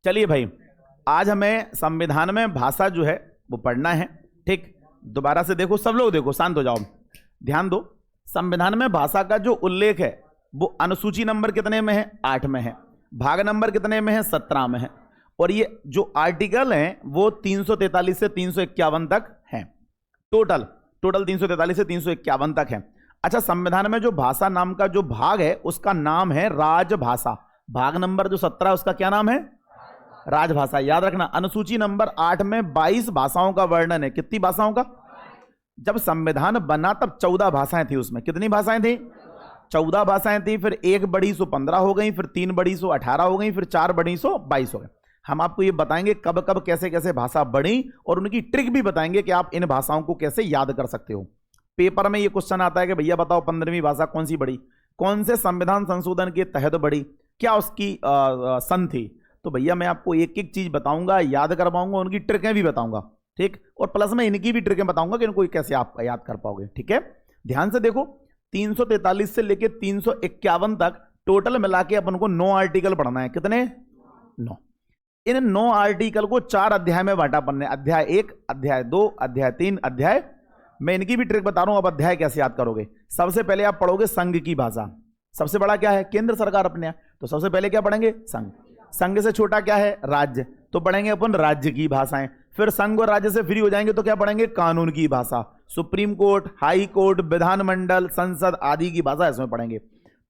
चलिए भाई, आज हमें संविधान में भाषा जो है वो पढ़ना है। ठीक, दोबारा से देखो, सब लोग देखो, शांत हो जाओ, ध्यान दो। संविधान में भाषा का जो उल्लेख है वो अनुसूची नंबर कितने में है? 8 में है। भाग नंबर कितने में है? 17 में है। और ये जो आर्टिकल हैं वो 343 से 351 तक हैं। टोटल 343 से 351 तक है। अच्छा, संविधान में जो भाषा नाम का जो भाग है उसका नाम है राजभाषा। भाग नंबर जो 17 उसका क्या नाम है? राजभाषा। याद रखना, अनुसूची नंबर 8 में 22 भाषाओं का वर्णन है। कितनी भाषाओं का? जब संविधान बना तब 14 भाषाएं थी उसमें। कितनी भाषाएं थी? 14 भाषाएं थी। फिर एक बड़ी सो 15 हो गई, फिर 3 बड़ी सो 18 हो गई, फिर 4 बड़ी सो 22 हो गए। हम आपको ये बताएंगे कब कब कैसे कैसे भाषा बढ़ी और उनकी ट्रिक भी बताएंगे कि आप इन भाषाओं को कैसे याद कर सकते हो। पेपर में ये क्वेश्चन आता है कि भैया बताओ 15वीं भाषा कौन सी बढ़ी, कौन से संविधान संशोधन के तहत बढ़ी, क्या उसकी सन थी। तो भैया मैं आपको एक एक चीज बताऊंगा, याद करवाऊंगा, उनकी ट्रिकें भी बताऊंगा। ठीक, और प्लस में इनकी भी ट्रिकें बताऊंगा कि इनको कैसे आप याद कर पाओगे। ठीक है, ध्यान से देखो, 343 से लेके 351 तक टोटल मिला के अपन को 9 आर्टिकल पढ़ना है। कितने? 9। इन 9 आर्टिकल को 4 अध्याय में बांटा अपन ने। अध्याय 1, अध्याय 2, अध्याय 3, अध्याय। मैं इनकी भी ट्रिक बता रहा हूं, अब अध्याय कैसे याद करोगे। सबसे पहले आप पढ़ोगे संघ की भाषा। सबसे बड़ा क्या है? केंद्र सरकार अपने यहाँ। तो सबसे पहले क्या पढ़ेंगे? संघ। संघ से छोटा क्या है? राज्य। तो पढ़ेंगे अपन राज्य की भाषाएं। फिर संघ और राज्य से फ्री हो जाएंगे तो क्या पढ़ेंगे? कानून की भाषा। सुप्रीम कोर्ट, हाई कोर्ट, विधानमंडल, संसद आदि की भाषा इसमें पढ़ेंगे।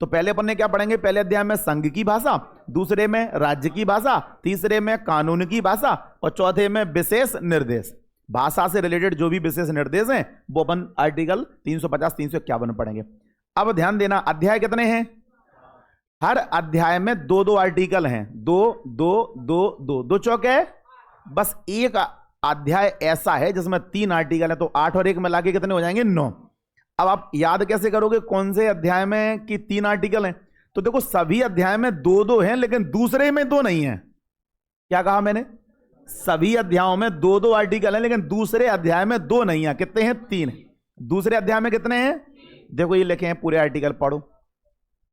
तो पहले अपन ने क्या पढ़ेंगे? पहले अध्याय में संघ की भाषा, दूसरे में राज्य की भाषा, तीसरे में कानून की भाषा और चौथे में विशेष निर्देश। भाषा से रिलेटेड जो भी विशेष निर्देश हैं वो अपन आर्टिकल 350, 351 पढ़ेंगे। अब ध्यान देना, अध्याय कितने हैं? हर अध्याय में 2-2 आर्टिकल हैं। 2, 2, 2, 2, 2 चौके। बस एक अध्याय ऐसा है जिसमें 3 आर्टिकल है, तो 8 और 1 मिला के कितने हो जाएंगे? 9। अब आप याद कैसे करोगे कौन से अध्याय में कि 3 आर्टिकल हैं? तो देखो, सभी अध्याय में 2-2 हैं, लेकिन दूसरे में 2 नहीं है। क्या कहा मैंने? सभी अध्यायों में 2-2 आर्टिकल हैं, लेकिन दूसरे अध्याय में 2 नहीं है। कितने हैं? 3 हैं। दूसरे अध्याय में कितने हैं? देखो ये लिखे हैं, पूरे आर्टिकल पढ़ो।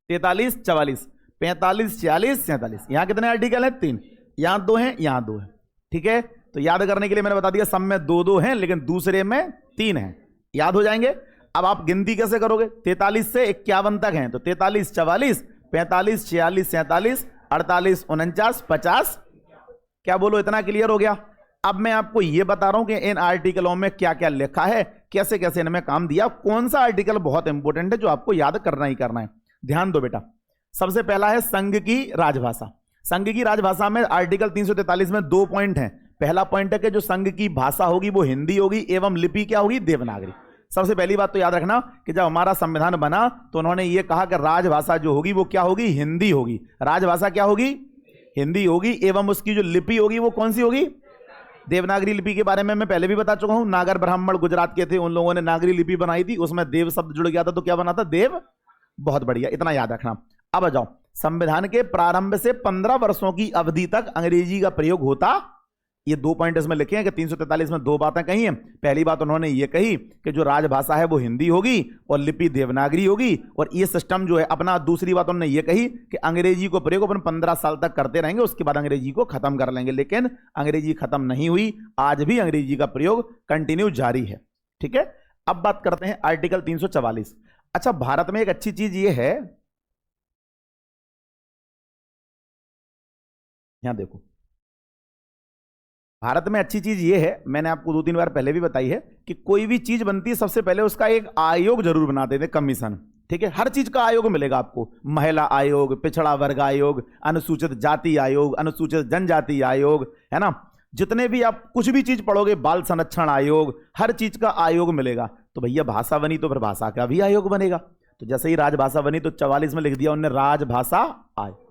43, 44, 45, 46, 47। यहां कितने आर्टिकल हैं? 3। यहां 2 हैं, यहां 2 हैं। ठीक है, तो याद करने के लिए मैंने बता दिया, सब में 2-2 हैं, लेकिन दूसरे में 3 हैं। याद हो जाएंगे। अब आप गिनती कैसे करोगे? 43 से 51 तक हैं, तो 43, 44, 45, 46, 47, 48, 49, 50। क्या बोलो, इतना क्लियर हो गया? अब मैं आपको यह बता रहा हूं कि इन आर्टिकलों में क्या क्या लिखा है, कैसे कैसे इनमें काम दिया, कौन सा आर्टिकल बहुत इंपॉर्टेंट है जो आपको याद करना ही करना है। ध्यान दो बेटा, सबसे पहला है संघ की राजभाषा। संघ की राजभाषा में आर्टिकल 343 में 2 पॉइंट हैं। पहला पॉइंट है कि जो संघ की भाषा होगी वो हिंदी होगी एवं लिपि क्या होगी? देवनागरी। सबसे पहली बात तो याद रखना कि जब हमारा संविधान बना तो उन्होंने ये कहा कि राजभाषा जो होगी वो क्या होगी? हिंदी होगी। राजभाषा क्या होगी? हिंदी होगी। एवं उसकी जो लिपि होगी वो कौन सी होगी? देवनागरी लिपि के बारे में मैं पहले भी बता चुका हूं। नागर ब्राह्मण गुजरात के थे, उन लोगों ने नागरी लिपि बनाई थी, उसमें देव शब्द जुड़ गया था, तो क्या बना था? देव। बहुत बढ़िया, इतना याद रखना। अब आ जाओ, संविधान के प्रारंभ से 15 वर्षों की अवधि तक अंग्रेजी का प्रयोग होता। ये 2 पॉइंट इसमें लिखे हैं कि 343 में 2 बातें कही हैं। पहली बात उन्होंने ये कही कि जो राजभाषा है वो हिंदी होगी और लिपि देवनागरी होगी, और ये सिस्टम जो है अपना। दूसरी बात उन्होंने ये कही कि अंग्रेजी को प्रयोग अपन 15 साल तक करते रहेंगे, उसके बाद अंग्रेजी को खत्म कर लेंगे। लेकिन अंग्रेजी खत्म नहीं हुई, आज भी अंग्रेजी का प्रयोग कंटिन्यू जारी है। ठीक है, अब बात करते हैं आर्टिकल 344। अच्छा, भारत में एक अच्छी चीज ये है, यहां देखो, भारत में अच्छी चीज ये है, मैंने आपको 2-3 बार पहले भी बताई है कि कोई भी चीज बनती है सबसे पहले उसका एक आयोग जरूर बनाते थे, कमीशन। ठीक है, हर चीज का आयोग मिलेगा आपको। महिला आयोग, पिछड़ा वर्ग आयोग, अनुसूचित जाति आयोग, अनुसूचित जनजाति आयोग, है ना। जितने भी आप कुछ भी चीज पढ़ोगे, बाल संरक्षण आयोग, हर चीज का आयोग मिलेगा। तो भैया भाषा बनी तो फिर भाषा का भी आयोग बनेगा। तो जैसे ही राजभाषा बनी तो 44 में लिख दिया उन्होंने राजभाषा आयोग।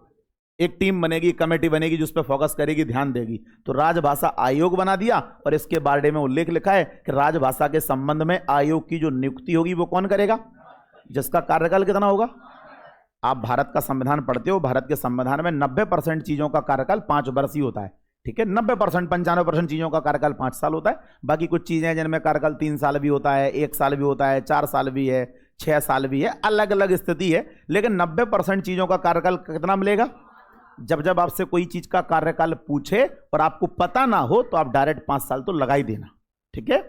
एक टीम बनेगी, कमेटी बनेगी जिस पर फोकस करेगी, ध्यान देगी। तो राजभाषा आयोग बना दिया और इसके बारे में उल्लेख लिखा है कि राजभाषा के संबंध में आयोग की जो नियुक्ति होगी वो कौन करेगा? जिसका कार्यकाल कितना होगा? आप भारत का संविधान पढ़ते हो, भारत के संविधान में 90% चीजों का कार्यकाल 5 वर्ष ही होता है। ठीक है, 90%, 95% चीजों का कार्यकाल 5 साल होता है। बाकी कुछ चीजें हैं जिनमें कार्यकाल 3 साल भी होता है, 1 साल भी होता है, 4 साल भी है, 6 साल भी है, अलग अलग स्थिति है। लेकिन 90% चीजों का कार्यकाल कितना मिलेगा? जब जब आपसे कोई चीज का कार्यकाल पूछे और आपको पता ना हो तो आप डायरेक्ट 5 साल तो लगा ही देना। ठीक है,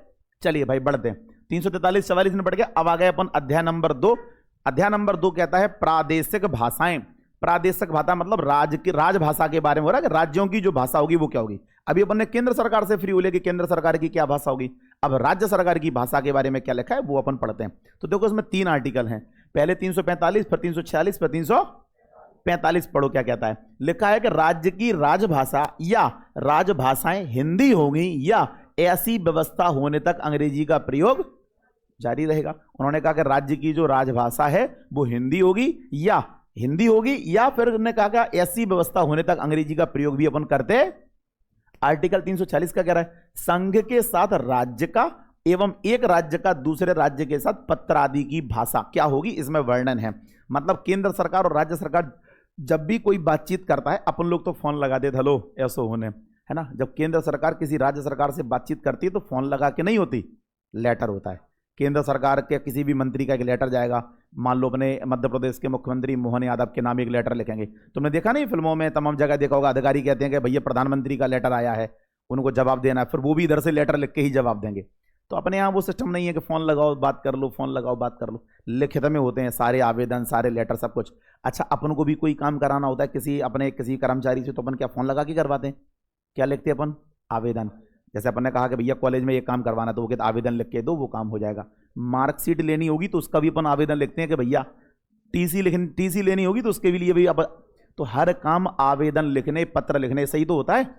चलिए भाई बढ़ते हैं। 343 44 में बढ़ गया। अब आ गए अपन अध्याय नंबर 2। अध्याय नंबर 2 कहता है प्रादेशिक भाषाएं। प्रादेशिक भाषा मतलब राज्य की राजभाषा के बारे में हो रहा है कि राज्यों की जो भाषा होगी वो क्या होगी। अभी अपन ने केंद्र सरकार से फ्री बोले कि केंद्र सरकार की क्या भाषा होगी। अब राज्य सरकार की भाषा के बारे में क्या लिखा है वो अपन पढ़ते हैं। तो देखो इसमें 3 आर्टिकल हैं, पहले 345, फिर 346, फिर 345 पढ़ो क्या कहता है। लिखा है कि राज्य की राजभाषा या राजभाषाएं हिंदी होगी या ऐसी व्यवस्था होने तक अंग्रेजी का प्रयोग जारी रहेगा। उन्होंने कहा कि राज्य की जो राजभाषा है वो हिंदी होगी या फिर उन्होंने कहा कि ऐसी व्यवस्था होने तक अंग्रेजी का प्रयोग भी अपन करते हैं। आर्टिकल 340 का कह रहा है संघ के साथ राज्य का एवं एक राज्य का दूसरे राज्य के साथ पत्र आदि की भाषा क्या होगी, इसमें वर्णन है। मतलब केंद्र सरकार और राज्य सरकार जब भी कोई बातचीत करता है, अपन लोग तो फोन लगा देते हेलो ऐसो होने, है ना। जब केंद्र सरकार किसी राज्य सरकार से बातचीत करती है तो फोन लगा के नहीं होती, लेटर होता है। केंद्र सरकार के किसी भी मंत्री का एक लेटर जाएगा, मान लो अपने मध्य प्रदेश के मुख्यमंत्री मोहन यादव के नाम एक लेटर लिखेंगे। तुमने देखा नहीं फिल्मों में तमाम जगह देखा होगा, अधिकारी कहते हैं कि भैया प्रधानमंत्री का लेटर आया है, उनको जवाब देना है, फिर वो भी इधर से लेटर लिख के ही जवाब देंगे। तो अपने यहाँ वो सिस्टम नहीं है कि फोन लगाओ बात कर लो, फोन लगाओ बात कर लो। लिखित में होते हैं सारे आवेदन, सारे लेटर, सब कुछ। अच्छा, अपन को भी कोई काम कराना होता है किसी कर्मचारी से, तो अपन क्या फोन लगा के करवाते हैं? क्या लिखते हैं अपन? आवेदन। जैसे अपन ने कहा कि भैया कॉलेज में ये काम करवाना, तो वो कहते आवेदन लिख के दो, वो काम हो जाएगा। मार्कशीट लेनी होगी तो उसका भी अपन आवेदन लिखते हैं कि भैया टीसी लेनी होगी तो उसके लिए भी अब तो हर काम आवेदन लिखने, पत्र लिखने से ही तो होता है।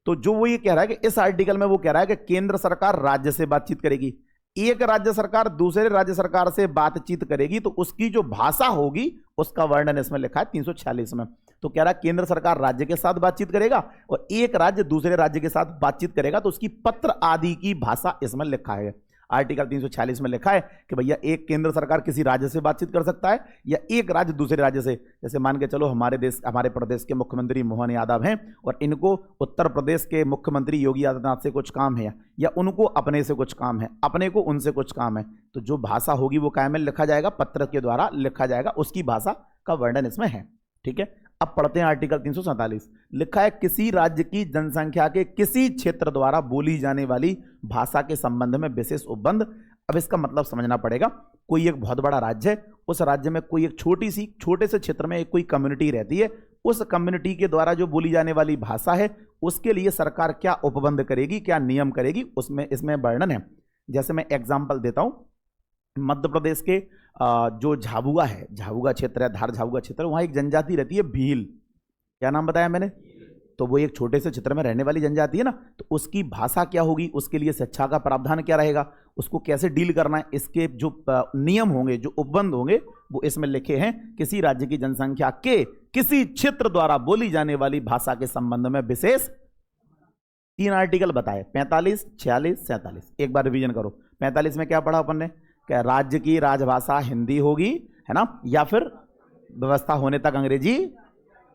तो जो वो ये कह रहा है कि इस आर्टिकल में वो कह रहा है कि केंद्र सरकार राज्य से बातचीत करेगी, एक राज्य सरकार दूसरे राज्य सरकार से बातचीत करेगी, तो उसकी जो भाषा होगी उसका वर्णन इसमें लिखा है 346 में। तो कह रहा है केंद्र सरकार राज्य के साथ बातचीत करेगा और एक राज्य दूसरे राज्य के साथ बातचीत करेगा, तो उसकी पत्र आदि की भाषा इसमें लिखा है। आर्टिकल 346 में लिखा है कि भैया एक केंद्र सरकार किसी राज्य से बातचीत कर सकता है या एक राज्य दूसरे राज्य से। जैसे मान के चलो हमारे प्रदेश के मुख्यमंत्री मोहन यादव हैं और इनको उत्तर प्रदेश के मुख्यमंत्री योगी आदित्यनाथ से कुछ काम है या उनको अपने से कुछ काम है, अपने को उनसे कुछ काम है, तो जो भाषा होगी वो काय में लिखा जाएगा, पत्र के द्वारा लिखा जाएगा, उसकी भाषा का वर्णन इसमें है। ठीक है, अब पढ़ते हैं आर्टिकल 347। लिखा है किसी राज्य की जनसंख्या के किसी क्षेत्र द्वारा बोली जाने वाली भाषा के संबंध में विशेष उपबंध। अब इसका मतलब समझना पड़ेगा। कोई एक बहुत बड़ा राज्य है, उस राज्य में कोई एक छोटे से क्षेत्र में एक कोई कम्युनिटी रहती है, उस कम्युनिटी के द्वारा जो बोली जाने वाली भाषा है उसके लिए सरकार क्या उपबंध करेगी, क्या नियम करेगी, उसमें इसमें वर्णन है। जैसे मैं एग्जाम्पल देता हूं, मध्य प्रदेश के जो झाबुआ है, झाबुआ क्षेत्र है, धार झाबुआ क्षेत्र, वहां एक जनजाति रहती है भील। क्या नाम बताया मैंने? तो वो एक छोटे से क्षेत्र में रहने वाली जनजाति है ना, तो उसकी भाषा क्या होगी, उसके लिए शिक्षा का प्रावधान क्या रहेगा, उसको कैसे डील करना है, इसके जो नियम होंगे, जो उपबंध होंगे, वो इसमें लिखे हैं। किसी राज्य की जनसंख्या के किसी क्षेत्र द्वारा बोली जाने वाली भाषा के संबंध में विशेष 3 आर्टिकल बताए, 45, 46, 47। एक बार रिवीजन करो। 45 में क्या पढ़ा अपन ने? क्या राज्य की राजभाषा हिंदी होगी, है ना, या फिर व्यवस्था होने तक अंग्रेजी।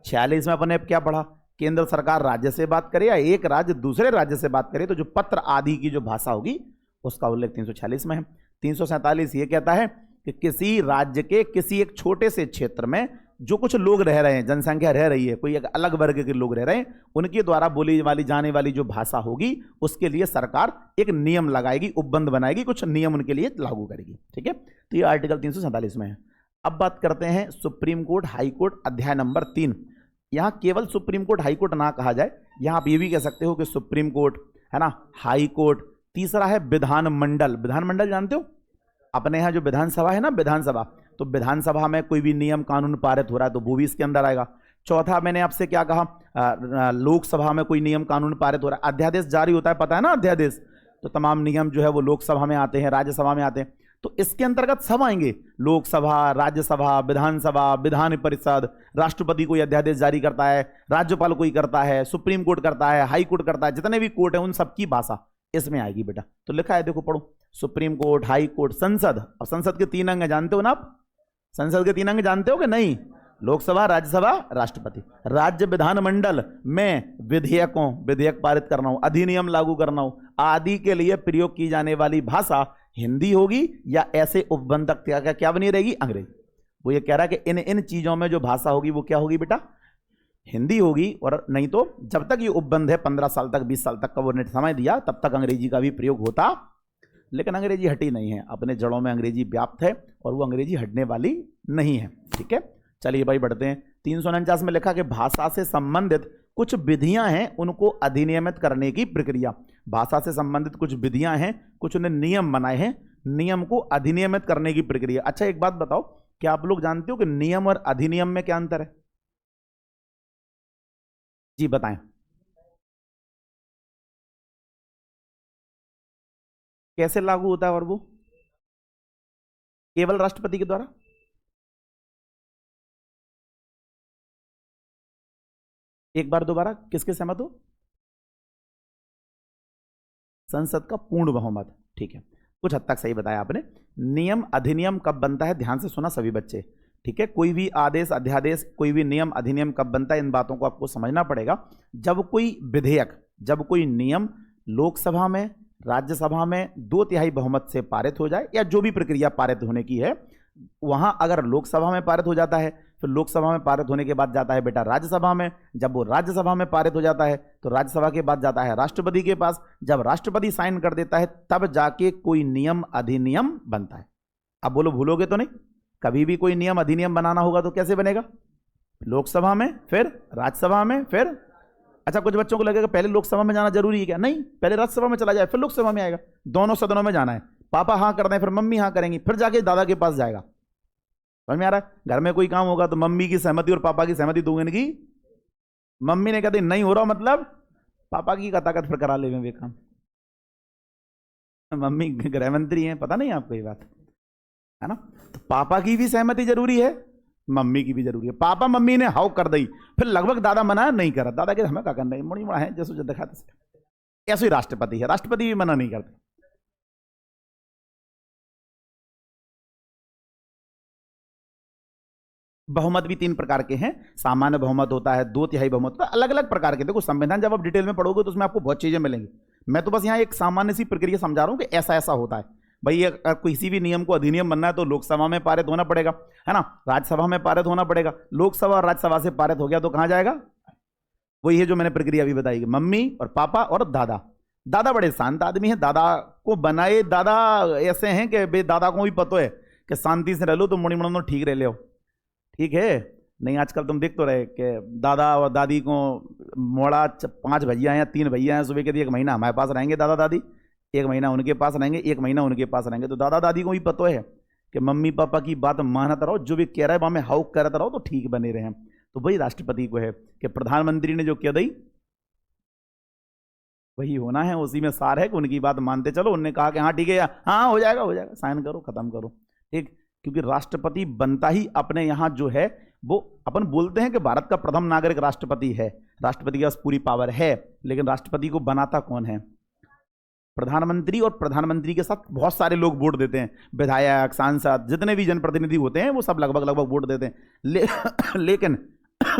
46 में अपन ने क्या पढ़ा? केंद्र सरकार राज्य से बात करे या एक राज्य दूसरे राज्य से बात करे, तो जो पत्र आदि की जो भाषा होगी उसका उल्लेख 346 में है। 347 ये कहता है कि किसी राज्य के किसी एक छोटे से क्षेत्र में जो कुछ लोग रह रहे हैं, जनसंख्या रह रही है, कोई एक अलग वर्ग के लोग रह रहे हैं, उनके द्वारा बोली जाने वाली जो भाषा होगी उसके लिए सरकार एक नियम लगाएगी, उपबंध बनाएगी, कुछ नियम उनके लिए लागू करेगी। ठीक है, तो ये आर्टिकल 347 में है। अब बात करते हैं सुप्रीम कोर्ट, हाई कोर्ट, अध्याय नंबर 3। यहां केवल सुप्रीम कोर्ट, हाई कोर्ट ना कहा जाए, यहां आप ये भी कह सकते हो कि सुप्रीम कोर्ट, है ना, हाई कोर्ट। तीसरा है विधानमंडल। विधानमंडल जानते हो? अपने यहाँ जो विधानसभा है ना, विधानसभा, तो विधानसभा में कोई भी नियम कानून पारित हो रहा है तो वो भी इसके अंदर आएगा। चौथा मैंने आपसे क्या कहा, लोकसभा में कोई नियम कानून पारित हो रहा है, अध्यादेश जारी होता है, पता है ना अध्यादेश, तो तमाम नियम जो है वो लोकसभा में आते हैं, राज्यसभा में आते हैं, तो इसके अंतर्गत सब आएंगे। लोकसभा, राज्यसभा, विधानसभा, विधान परिषद, राष्ट्रपति कोई अध्यादेश जारी करता है, राज्यपाल कोई करता है, सुप्रीम कोर्ट करता है, हाई कोर्ट करता है, जितने भी कोर्ट है उन सबकी भाषा इसमें आएगी बेटा। तो लिखा है, देखो पढ़ो, सुप्रीम कोर्ट, हाई कोर्ट, संसद। अब संसद के 3 अंग जानते हो ना आप? संसद के 3 अंग जानते हो कि नहीं? लोकसभा, राज्यसभा, राष्ट्रपति। राज्य विधानमंडल में विधेयक पारित करना हो, अधिनियम लागू करना हो आदि के लिए प्रयोग की जाने वाली भाषा हिंदी होगी या ऐसे उपबंधक क्या बनी रहेगी? अंग्रेजी। वो ये कह रहा है कि इन चीजों में जो भाषा होगी वो क्या होगी बेटा? हिंदी होगी, और नहीं तो जब तक ये उपबंध है 15 साल तक 20 साल तक का वो ने समय दिया, तब तक अंग्रेजी का भी प्रयोग होता। लेकिन अंग्रेजी हटी नहीं है, अपने जड़ों में अंग्रेजी व्याप्त है और वो अंग्रेजी हटने वाली नहीं है। ठीक है, चलिए भाई बढ़ते हैं। 349 में लिखा कि भाषा से संबंधित कुछ विधियां हैं, उनको अधिनियमित करने की प्रक्रिया। भाषा से संबंधित कुछ विधियां हैं, कुछ उन्हें नियम बनाए हैं, नियम को अधिनियमित करने की प्रक्रिया। अच्छा एक बात बताओ, क्या आप लोग जानते हो कि नियम और अधिनियम में क्या अंतर है? जी बताएं। कैसे लागू होता है और वो केवल राष्ट्रपति के द्वारा? एक बार दोबारा, किसके सहमत हो? संसद का पूर्ण बहुमत। ठीक है, कुछ हद तक सही बताया आपने। नियम अधिनियम कब बनता है, ध्यान से सुना सभी बच्चे। ठीक है, कोई भी आदेश अध्यादेश, कोई भी नियम अधिनियम कब बनता है, इन बातों को आपको समझना पड़ेगा। जब कोई विधेयक, जब कोई नियम लोकसभा में, राज्यसभा में 2/3 बहुमत से पारित हो जाए, या जो भी प्रक्रिया पारित होने की है, वहां अगर लोकसभा में पारित हो जाता है, फिर लोकसभा में पारित होने के बाद जाता है बेटा राज्यसभा में। जब वो राज्यसभा में पारित हो जाता है तो राज्यसभा के बाद जाता है राष्ट्रपति के पास। जब राष्ट्रपति साइन कर देता है तब जाके कोई नियम अधिनियम बनता है। अब बोलो भूलोगे तो नहीं? कभी भी कोई नियम अधिनियम बनाना होगा तो कैसे बनेगा? लोकसभा में, फिर राज्यसभा में, फिर। अच्छा कुछ बच्चों को लगेगा पहले लोकसभा में जाना जरूरी है क्या? नहीं, पहले राज्यसभा में चला जाए फिर लोकसभा में आएगा। दोनों सदनों में जाना है। पापा हाँ कर दें, फिर मम्मी हाँ करेंगी, फिर जाके दादा के पास जाएगा। समझ में आ रहा है? घर में कोई काम होगा तो मम्मी की सहमति और पापा की सहमति दोगे इनकी। मम्मी ने कहते नहीं हो रहा मतलब पापा की ताकत फिर करा ले वे काम। मम्मी गृह मंत्री हैं, पता नहीं आपको ये बात है ना? तो पापा की भी सहमति जरूरी है, मम्मी की भी जरूरी है। पापा मम्मी ने हाउ कर दी, फिर लगभग दादा मना नहीं करा। दादा के हमें क्या करना है, मुड़ी मुड़ा है जैसे दिखाते। ऐसे ही राष्ट्रपति है, राष्ट्रपति भी मना नहीं करते। बहुमत भी 3 प्रकार के हैं। सामान्य बहुमत होता है, 2/3 बहुमत होता है, अलग अलग प्रकार के। देखो संविधान जब आप डिटेल में पढ़ोगे तो उसमें आपको बहुत चीजें मिलेंगी। मैं तो बस यहाँ एक सामान्य सी प्रक्रिया समझा रहा हूँ कि ऐसा ऐसा होता है। भाई अगर किसी भी नियम को अधिनियम बनना है तो लोकसभा में पारित होना पड़ेगा, है ना? राज्यसभा में पारित होना पड़ेगा। लोकसभा और राज्यसभा से पारित हो गया तो कहां जाएगा? वही है जो मैंने प्रक्रिया अभी बताई, मम्मी और पापा और दादा। दादा बड़े शांत आदमी है, दादा को बनाए दादा ऐसे हैं कि बे दादा को भी पता है कि शांति से रह लो तो मुड़ी मुड़ो ठीक रह लो। ठीक है, नहीं आजकल तुम देख तो रहे कि दादा और दादी को मोड़ा 5 भैया हैं या 3 भैया हैं, सुबह के 1 महीना हमारे पास रहेंगे दादा दादी, 1 महीना उनके पास रहेंगे, 1 महीना उनके पास रहेंगे। तो दादा दादी को भी पता है कि मम्मी पापा की बात मानते रहो, जो भी कह रहा है वहां हाउ करते रहो तो ठीक बने रहे। तो वही राष्ट्रपति को है कि प्रधानमंत्री ने जो कह दी वही होना है, उसी में सार है कि उनकी बात मानते चलो। उन्होंने कहा कि हाँ ठीक है, हाँ हो जाएगा हो जाएगा, साइन करो खत्म करो। ठीक, क्योंकि राष्ट्रपति बनता ही अपने यहां जो है वो, अपन बोलते हैं कि भारत का प्रथम नागरिक राष्ट्रपति है, राष्ट्रपति के पास पूरी पावर है, लेकिन राष्ट्रपति को बनाता कौन है? प्रधानमंत्री। और प्रधानमंत्री के साथ बहुत सारे लोग वोट देते हैं, विधायक सांसद जितने भी जनप्रतिनिधि होते हैं वो सब लगभग वोट देते हैं।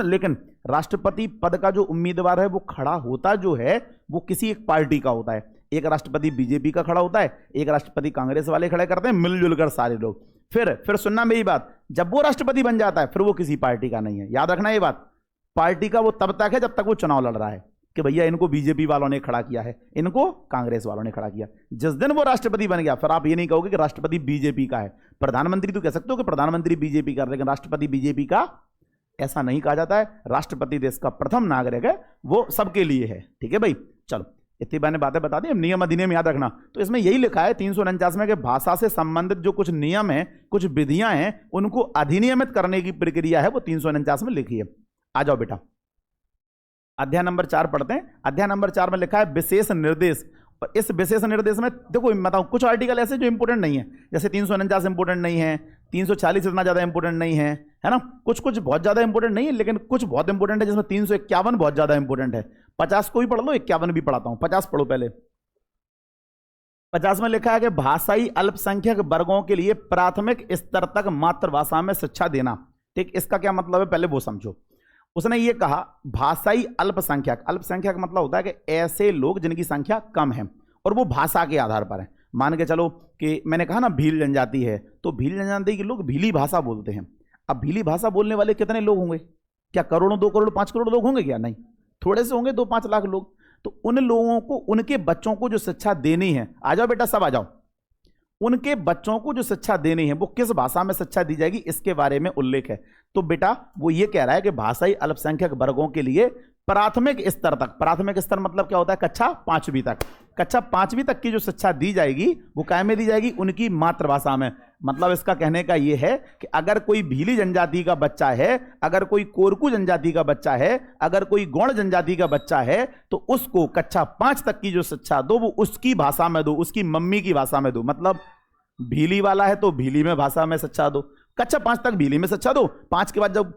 लेकिन राष्ट्रपति पद का जो उम्मीदवार है वो खड़ा होता जो है वो किसी एक पार्टी का होता है। एक राष्ट्रपति बीजेपी का खड़ा होता है, एक राष्ट्रपति कांग्रेस वाले खड़े करते हैं, मिलजुल कर सारे लोग। फिर सुनना मेरी बात, जब वो राष्ट्रपति बन जाता है फिर वो किसी पार्टी का नहीं है। याद रखना ये बात, पार्टी का वो तब तक है जब तक वो चुनाव लड़ रहा है कि भैया इनको बीजेपी वालों ने खड़ा किया है, इनको कांग्रेस वालों ने खड़ा किया। जिस दिन वो राष्ट्रपति बन गया फिर आप ये नहीं कहोगे कि राष्ट्रपति बीजेपी का है। प्रधानमंत्री तो कह सकते हो कि प्रधानमंत्री बीजेपी का, लेकिन राष्ट्रपति बीजेपी का ऐसा नहीं कहा जाता है। राष्ट्रपति देश का प्रथम नागरिक है, वो सबके लिए है। ठीक है भाई, चलो इतनी मैंने बातें बता दी। नियम अधिनियम याद रखना, तो इसमें यही लिखा है 349 में कि भाषा से संबंधित जो कुछ नियम है, कुछ विधियां हैं, उनको अधिनियमित करने की प्रक्रिया है वो 349 में लिखी है। आ जाओ बेटा, अध्याय नंबर 4 पढ़ते हैं। अध्याय नंबर 4 में लिखा है विशेष निर्देश। और इस विशेष निर्देश में देखो बताऊं, कुछ आर्टिकल ऐसे जो इंपोर्टेंट नहीं है, जैसे 349 इंपोर्टेंट नहीं है, 340 इतना ज्यादा इंपोर्टेंट नहीं है, है ना? कुछ बहुत ज्यादा इंपोर्टेंट नहीं है, लेकिन कुछ बहुत इंपोर्टेंट है, जिसमें 351 बहुत ज्यादा इंपोर्टेंट है। 50 को भी पढ़ लो, 51 भी पढ़ाता हूं। 50 पढ़ो पहले। 50 में लिखा है कि भाषाई अल्पसंख्यक वर्गों के लिए प्राथमिक स्तर तक मातृभाषा में शिक्षा देना। ठीक, इसका क्या मतलब है पहले वो समझो। उसने ये कहा भाषाई अल्पसंख्यक, अल्पसंख्यक मतलब होता है कि ऐसे लोग जिनकी संख्या कम है और वो भाषा के आधार पर है। मान के चलो कि मैंने कहा ना भील जनजाति है, तो भील जनजाति के लोग भीली भाषा बोलते हैं। अब भीली भाषा बोलने वाले कितने लोग होंगे? क्या करोड़ों, 2 करोड़, 5 करोड़ लोग होंगे क्या? नहीं, थोड़े से होंगे, 2-5 लाख लोग। तो उन लोगों को, उनके बच्चों को जो शिक्षा देनी है, आ जाओ बेटा सब आ जाओ, उनके बच्चों को जो शिक्षा देनी है वो किस भाषा में शिक्षा दी जाएगी, इसके बारे में उल्लेख है। तो बेटा वो ये कह रहा है कि भाषाई अल्पसंख्यक वर्गों के लिए प्राथमिक स्तर तक, प्राथमिक स्तर मतलब क्या होता है? कक्षा 5वीं तक, कक्षा 5वीं तक की जो शिक्षा दी जाएगी वो काय में दी जाएगी? उनकी मातृभाषा में। मतलब इसका कहने का ये है कि अगर कोई भीली जनजाति का बच्चा है, अगर कोई कोरकू जनजाति का बच्चा है, अगर कोई गौड़ जनजाति का बच्चा है, तो उसको कक्षा 5 तक की जो शिक्षा दो वो उसकी भाषा में दो, उसकी मम्मी की भाषा में दो। मतलब भीली वाला है तो भीली में भाषा में शिक्षा दो, कक्षा 5 तक भीली में शिक्षा दो, 5 के बाद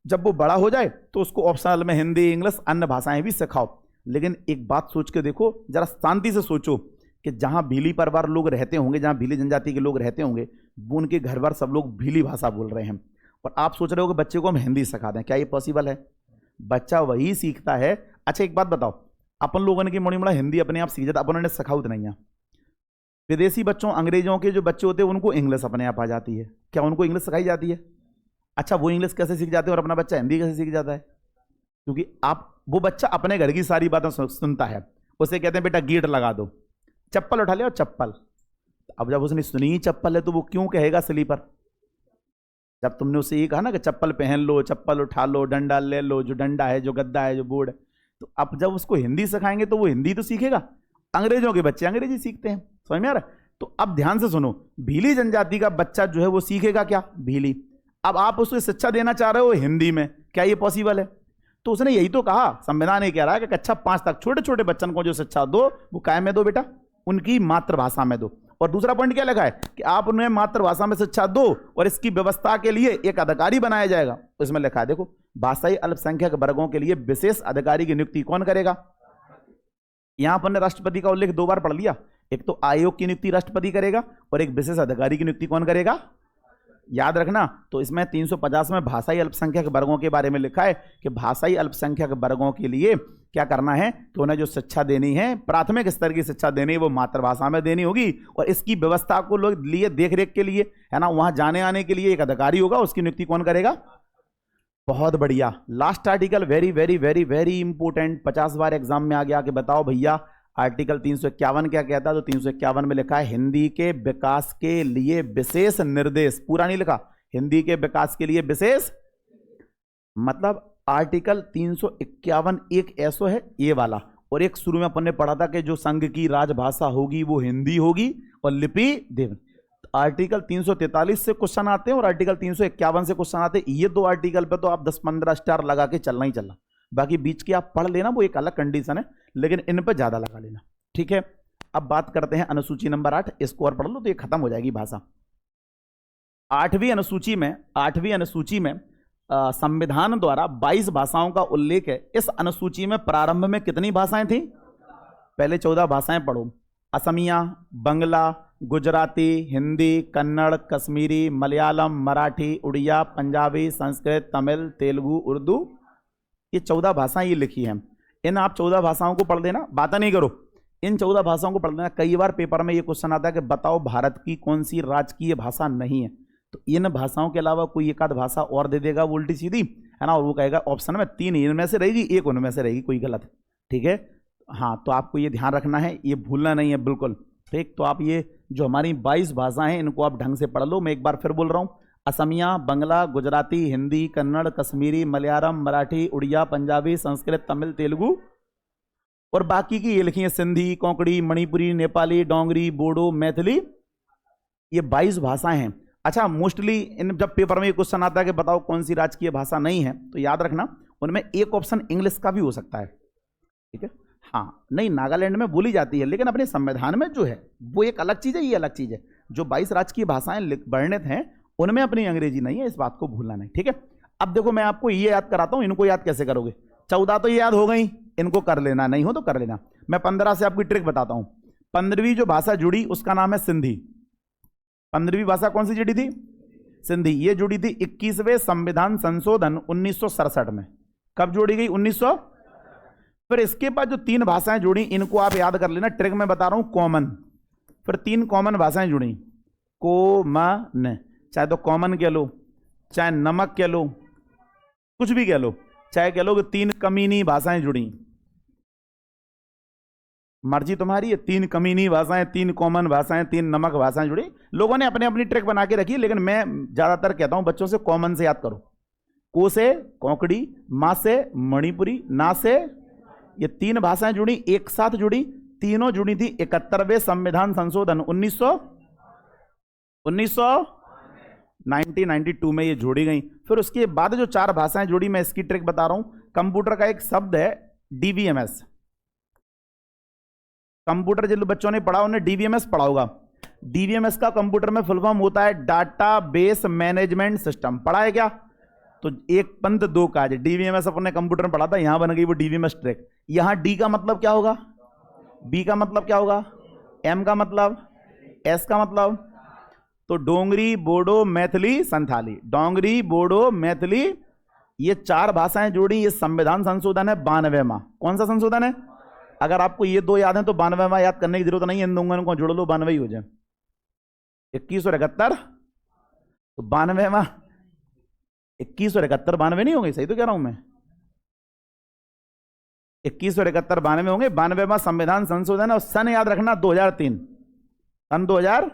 जब वो बड़ा हो जाए तो उसको ऑप्शनल में हिंदी, इंग्लिश, अन्य भाषाएं भी सिखाओ। लेकिन एक बात सोच के देखो, जरा शांति से सोचो कि जहां भीली परिवार लोग रहते होंगे, जहां भीली जनजाति के लोग रहते होंगे, वो उनके घर बार सब लोग भीली भाषा बोल रहे हैं, और आप सोच रहे हो कि बच्चे को हम हिंदी सिखा दें। क्या ये पॉसिबल है? बच्चा वही सीखता है। अच्छा एक बात बताओ, अपन लोगों ने की मोड़ी मोड़ा हिंदी अपने आप सीख जाता, अपन ने सिखाऊ तो नहीं है। विदेशी बच्चों, अंग्रेजों के जो बच्चे होते हैं उनको इंग्लिश अपने आप आ जाती है। क्या उनको इंग्लिश सिखाई जाती है? अच्छा वो इंग्लिश कैसे सीख जाते हैं और अपना बच्चा हिंदी कैसे सीख जाता है? क्योंकि वो बच्चा अपने घर की सारी बातें सुनता है। उसे कहते हैं बेटा गेट लगा दो, चप्पल उठा ले और चप्पल। अब जब उसने सुनी ही चप्पल है तो वो क्यों कहेगा स्लीपर? जब तुमने उसे ये कहा ना कि चप्पल पहन लो, चप्पल उठा लो, डंडा ले लो, जो डंडा है, जो गद्दा है, जो बोर्ड है, तो अब जब उसको हिंदी सिखाएंगे तो वो हिंदी तो सीखेगा। अंग्रेजों के बच्चे अंग्रेजी सीखते हैं, समझ में आ रहा है? तो अब ध्यान से सुनो, भीली जनजाति का बच्चा जो है वो सीखेगा क्या? भीली। अब आप उसको शिक्षा देना चाह रहे हो हिंदी में, क्या ये पॉसिबल है? तो उसने यही तो कहा, संविधान ये कह रहा है कि कक्षा 5 तक छोटे छोटे बच्चों को जो शिक्षा दो वो काय में दो बेटा? उनकी मातृभाषा में दो। और दूसरा पॉइंट क्या लगा है कि आप उन्हें मातृभाषा में शिक्षा दो और इसकी व्यवस्था के लिए एक अधिकारी बनाया जाएगा। इसमें लिखा है, देखो, भाषाई अल्पसंख्यक वर्गों के लिए विशेष अधिकारी की नियुक्ति कौन करेगा? यहां पर ने राष्ट्रपति का उल्लेख 2 बार पढ़ लिया। एक तो आयोग की नियुक्ति राष्ट्रपति करेगा और एक विशेष अधिकारी की नियुक्ति कौन करेगा? याद रखना। तो इसमें 350 में भाषाई अल्पसंख्यक वर्गों के बारे में लिखा है कि भाषाई अल्पसंख्यक वर्गों के लिए क्या करना है कि उन्हें जो शिक्षा देनी है, प्राथमिक स्तर की शिक्षा देनी है, वो मातृभाषा में देनी होगी। और इसकी व्यवस्था को लिए देख रेख के लिए, है ना, वहां जाने आने के लिए एक अधिकारी होगा, उसकी नियुक्ति कौन करेगा? बहुत बढ़िया। Last article very very very very important, 50 बार एग्जाम में आ गया कि बताओ भैया आर्टिकल 351 क्या कहता है? तो 351 में लिखा है हिंदी के विकास के लिए विशेष निर्देश। पूरा नहीं लिखा, हिंदी के विकास के लिए विशेष, मतलब आर्टिकल 351 एक ऐसा है ये वाला, और एक शुरू में अपन ने पढ़ा था कि जो संघ की राजभाषा होगी वो हिंदी होगी और लिपि देवनागरी। आर्टिकल 343 से क्वेश्चन आते हैं और आर्टिकल 351 से क्वेश्चन आते हैं। ये 2 आर्टिकल पे तो आप 10-15 स्टार लगा के चलना ही चलना। बाकी बीच की आप पढ़ लेना, वो एक अलग कंडीशन है, लेकिन इन पर ज्यादा लगा लेना, ठीक है। अब बात करते हैं अनुसूची नंबर 8। इसको और पढ़ लो तो ये खत्म हो जाएगी भाषा। 8वीं अनुसूची में संविधान द्वारा 22 भाषाओं का उल्लेख है। इस अनुसूची में प्रारंभ में कितनी भाषाएं थी? पहले 14 भाषाएं पढ़ो। असमिया, बंगला, गुजराती, हिंदी, कन्नड़, कश्मीरी, मलयालम, मराठी, उड़िया, पंजाबी, संस्कृत, तमिल, तेलुगु, उर्दू, ये 14 भाषाएं ये लिखी हैं। इन आप 14 भाषाओं को पढ़ देना, बातें नहीं करो, इन 14 भाषाओं को पढ़ देना। कई बार पेपर में ये क्वेश्चन आता है कि बताओ भारत की कौन सी राजकीय भाषा नहीं है, तो इन भाषाओं के अलावा कोई एक आध भाषा और दे देगा उल्टी सीधी, है ना, और वो कहेगा ऑप्शन में 3 इनमें से रहेगी, एक उनमें से रहेगी, कोई गलत, ठीक है। हाँ, तो आपको ये ध्यान रखना है, ये भूलना नहीं है बिल्कुल, ठीक। तो आप ये जो हमारी 22 भाषाएं हैं इनको आप ढंग से पढ़ लो। मैं एक बार फिर बोल रहा हूँ, असमिया, बंगला, गुजराती, हिंदी, कन्नड़, कश्मीरी, मलयालम, मराठी, उड़िया, पंजाबी, संस्कृत, तमिल, तेलुगु, और बाकी की ये लिखी है सिंधी, कोंकणी, मणिपुरी, नेपाली, डोंगरी, बोडो, मैथिली, ये 22 भाषाएं हैं। अच्छा, मोस्टली इन जब पेपर में ये क्वेश्चन आता है कि बताओ कौन सी राजकीय भाषा नहीं है, तो याद रखना उनमें एक ऑप्शन इंग्लिश का भी हो सकता है, ठीक है। हाँ, नहीं, नागालैंड में बोली जाती है, लेकिन अपने संविधान में जो है वो एक अलग चीज है, ये अलग चीज है। जो 22 राजकीय भाषाएं वर्णित हैं उनमें अपनी अंग्रेजी नहीं है, इस बात को भूलना नहीं, ठीक है। अब देखो मैं आपको ये याद कराता हूं, इनको याद कैसे करोगे? 14 तो याद हो गई, इनको कर लेना, नहीं हो तो कर लेना। मैं 15 से आपकी ट्रिक बताता हूं। 15वीं जो भाषा जुड़ी उसका नाम है सिंधी। 15वीं भाषा कौन सी जुड़ी थी? सिंधी। ये जुड़ी थी 21वें संविधान संशोधन 1967 में। कब जोड़ी गई? 1900। फिर इसके बाद जो 3 भाषाएं जुड़ी इनको आप याद कर लेना, ट्रिक में बता रहा हूं, कॉमन। फिर 3 कॉमन भाषाएं जुड़ी, कोमन, चाहे तो कॉमन कह लो, चाहे नमक कह लो, कुछ भी कह लो, चाहे कह लो कि 3 कमीनी भाषाएं जुड़ी, मर्जी तुम्हारी है, 3 कमीनी भाषाएं, 3 कॉमन भाषाएं, 3 नमक भाषाएं जुड़ी। लोगों ने अपने अपनी ट्रिक बना के रखी, लेकिन मैं ज्यादातर कहता हूं बच्चों से कॉमन से याद करो। को से कोंकणी, मा से मणिपुरी, ना से, ये 3 भाषाएं जुड़ी, एक साथ जुड़ी, तीनों जुड़ी थी 71वें संविधान संशोधन 1992 में ये जोड़ी गई। फिर उसके बाद जो 4 भाषाएं जुड़ी, मैं इसकी ट्रिक बता रहा हूं। कंप्यूटर का एक शब्द है डीवीएमएस। कंप्यूटर जिन बच्चों ने पढ़ा उन्हें डीवीएमएस पढ़ा होगा। डीवीएमएस का कंप्यूटर में फुल फॉर्म होता है डाटा बेस मैनेजमेंट सिस्टम। पढ़ा है क्या? तो एक पंथ दो काज। डीवीएमएस अपने कंप्यूटर में पढ़ा था, यहां बन गई वो डीवीएमएस ट्रिक। यहां डी का मतलब क्या होगा, बी का मतलब क्या होगा, एम का मतलब, एस का मतलब, तो डोंगरी, बोडो, मैथिली, संथाली। डोंगरी, बोडो, मैथिली, ये 4 भाषाएं जोड़ी। ये संविधान संशोधन है 92वां। कौन सा संशोधन है? अगर आपको ये 2 याद है तो 92वां याद करने की जरूरत नहीं है, इन दोनों को जोड़ लो, 92 ही हो जाए। 21 और 71 तो 92वां, 21 और 71 92 नहीं होंगे? सही तो कह रहा हूं मैं? 21 और 71 92 होंगे। 92वां संविधान संशोधन और सन याद रखना 2003, सन 2000।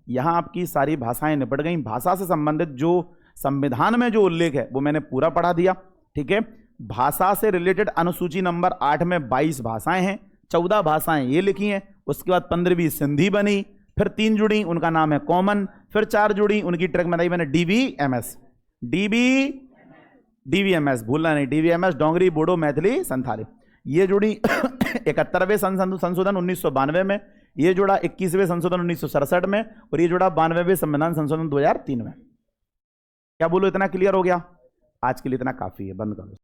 यहां आपकी सारी भाषाएं निपट गई। भाषा से संबंधित जो संविधान में जो उल्लेख है वो मैंने पूरा पढ़ा दिया, ठीक है। भाषा से रिलेटेड अनुसूची नंबर 8 में 22 भाषाएं हैं, 14 भाषाएं ये लिखी हैं। उसके बाद 15वीं सिंधी बनी, फिर 3 जुड़ी, उनका नाम है कॉमन, फिर 4 जुड़ी, उनकी ट्रिक बताई मैंने डीवीएमएस। डीवीएमएस भूलना नहीं, डीवीएमएस डोंगरी, बोडो, मैथिली, संथाली। ये जुड़ी 71वें संशोधन 1992 में, ये जुड़ा 21वें संशोधन 1967 में, और ये जुड़ा 92वें संविधान संशोधन 2003 में। क्या बोलो, इतना क्लियर हो गया? आज के लिए इतना काफी है, बंद करो।